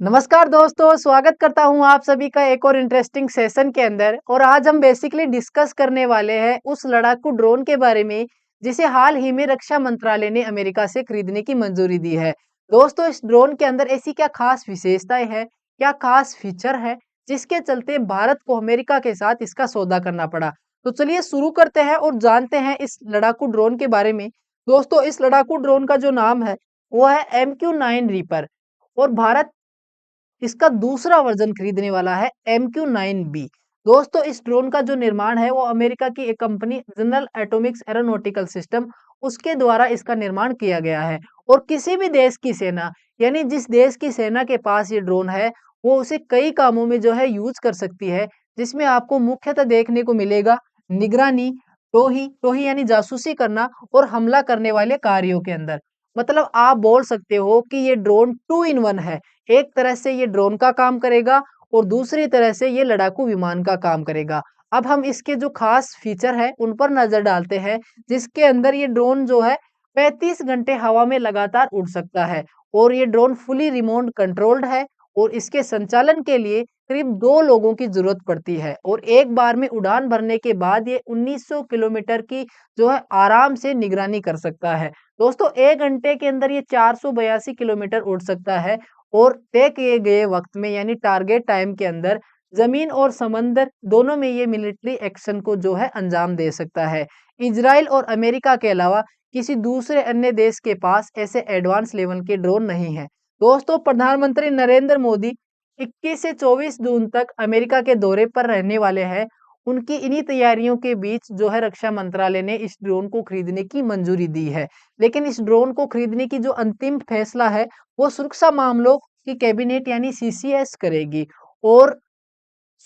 नमस्कार दोस्तों, स्वागत करता हूं आप सभी का एक और इंटरेस्टिंग सेशन के अंदर। और आज हम बेसिकली डिस्कस करने वाले हैं उस लड़ाकू ड्रोन के बारे में जिसे हाल ही में रक्षा मंत्रालय ने अमेरिका से खरीदने की मंजूरी दी है। दोस्तों, इस ड्रोन के अंदर ऐसी क्या खास विशेषताएं हैं, क्या खास फीचर है जिसके चलते भारत को अमेरिका के साथ इसका सौदा करना पड़ा। तो चलिए शुरू करते हैं और जानते हैं इस लड़ाकू ड्रोन के बारे में। दोस्तों, इस लड़ाकू ड्रोन का जो नाम है वो है MQ-9 रीपर। और भारत इसका दूसरा वर्जन खरीदने वाला है MQ-9B। दोस्तों, इस ड्रोन का जो निर्माण है वो अमेरिका की एक company general Atomics aeronautical system उसके द्वारा इसका निर्माण किया गया है। और किसी भी देश की सेना, यानी जिस देश की सेना के पास ये ड्रोन है, वो उसे कई कामों में जो है यूज कर सकती है, जिसमें आपको मुख्यतः देखने को मिलेगा निगरानी, टोही टोही यानी जासूसी करना और हमला करने वाले कार्यों के अंदर। मतलब आप बोल सकते हो कि ये ड्रोन टू इन वन है। एक तरह से ये ड्रोन का काम करेगा और दूसरी तरह से ये लड़ाकू विमान का काम करेगा। अब हम इसके जो खास फीचर है उन पर नजर डालते हैं, जिसके अंदर ये ड्रोन जो है 35 घंटे हवा में लगातार उड़ सकता है। और ये ड्रोन फुली रिमोट कंट्रोल्ड है और इसके संचालन के लिए करीब 2 लोगों की जरूरत पड़ती है। और एक बार में उड़ान भरने के बाद ये 1900 किलोमीटर की जो है आराम से निगरानी कर सकता है। दोस्तों, 1 घंटे के अंदर ये 482 किलोमीटर उड़ सकता है। और तय किए गए वक्त में यानी टारगेट टाइम के अंदर जमीन और समंदर दोनों में ये मिलिट्री एक्शन को जो है अंजाम दे सकता है। इजराइल और अमेरिका के अलावा किसी दूसरे अन्य देश के पास ऐसे एडवांस लेवल के ड्रोन नहीं है। दोस्तों, प्रधानमंत्री नरेंद्र मोदी 21 से 24 जून तक अमेरिका के दौरे पर रहने वाले हैं। उनकी इन्हीं तैयारियों के बीच जो है रक्षा मंत्रालय ने इस ड्रोन को खरीदने की मंजूरी दी है। लेकिन इस ड्रोन को खरीदने की जो अंतिम फैसला है वो सुरक्षा मामलों की कैबिनेट यानी CCS करेगी। और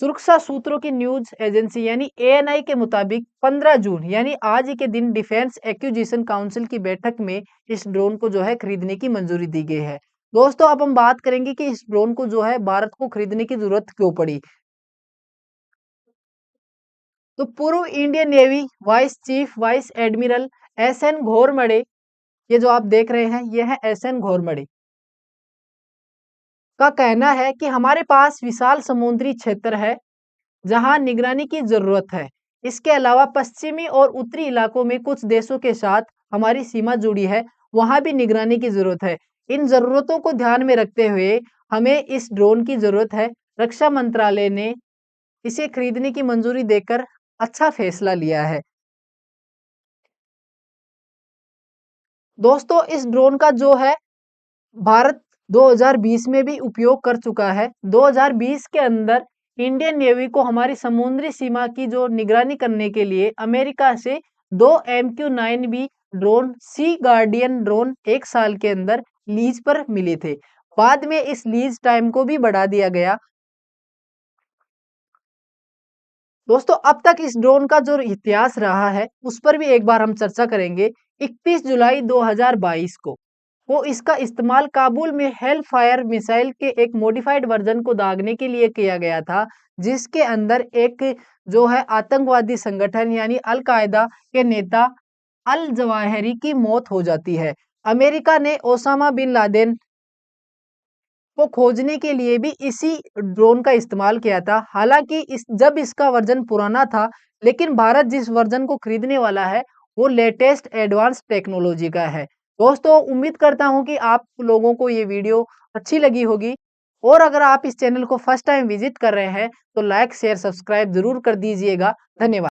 सुरक्षा सूत्रों की न्यूज एजेंसी यानी ANI के मुताबिक 15 जून यानी आज ही के दिन डिफेंस एक्विजिशन काउंसिल की बैठक में इस ड्रोन को जो है खरीदने की मंजूरी दी गई है। दोस्तों, अब हम बात करेंगे कि इस ड्रोन को जो है भारत को खरीदने की जरूरत क्यों पड़ी। तो पूर्व Indian navy vice chief vice admiral SN घोरमड़े, ये जो आप देख रहे हैं ये है SN घोरमड़े, का कहना है कि हमारे पास विशाल समुद्री क्षेत्र है जहां निगरानी की जरूरत है। इसके अलावा पश्चिमी और उत्तरी इलाकों में कुछ देशों के साथ हमारी सीमा जुड़ी है, वहां भी निगरानी की जरूरत है। इन जरूरतों को ध्यान में रखते हुए हमें इस ड्रोन की जरूरत है। रक्षा मंत्रालय ने इसे खरीदने की मंजूरी देकर अच्छा फैसला लिया है। दोस्तों, इस ड्रोन का जो है भारत 2020 में भी उपयोग कर चुका है। 2020 के अंदर इंडियन नेवी को हमारी समुद्री सीमा की जो निगरानी करने के लिए अमेरिका से 2 MQ-9B ड्रोन सी गार्डियन ड्रोन 1 साल के अंदर लीज पर मिले थे। बाद में इस लीज टाइम को भी बढ़ा दिया गया। दोस्तों, अब तक इस ड्रोन का जो इतिहास रहा है उस पर भी एक बार हम चर्चा करेंगे। 31 जुलाई 2022 को वो इसका इस्तेमाल काबुल में हेल फायर मिसाइल के एक मॉडिफाइड वर्जन को दागने के लिए किया गया था, जिसके अंदर एक जो है आतंकवादी संगठन यानी अल कायदा के नेता अल जवाहिरी की मौत हो जाती है। अमेरिका ने ओसामा बिन लादेन को खोजने के लिए भी इसी ड्रोन का इस्तेमाल किया था। हालांकि इस जब इसका वर्जन पुराना था, लेकिन भारत जिस वर्जन को खरीदने वाला है वो लेटेस्ट एडवांस टेक्नोलॉजी का है। दोस्तों, उम्मीद करता हूं कि आप लोगों को ये वीडियो अच्छी लगी होगी। और अगर आप इस चैनल को फर्स्ट टाइम विजिट कर रहे हैं तो लाइक शेयर सब्सक्राइब जरूर कर दीजिएगा। धन्यवाद।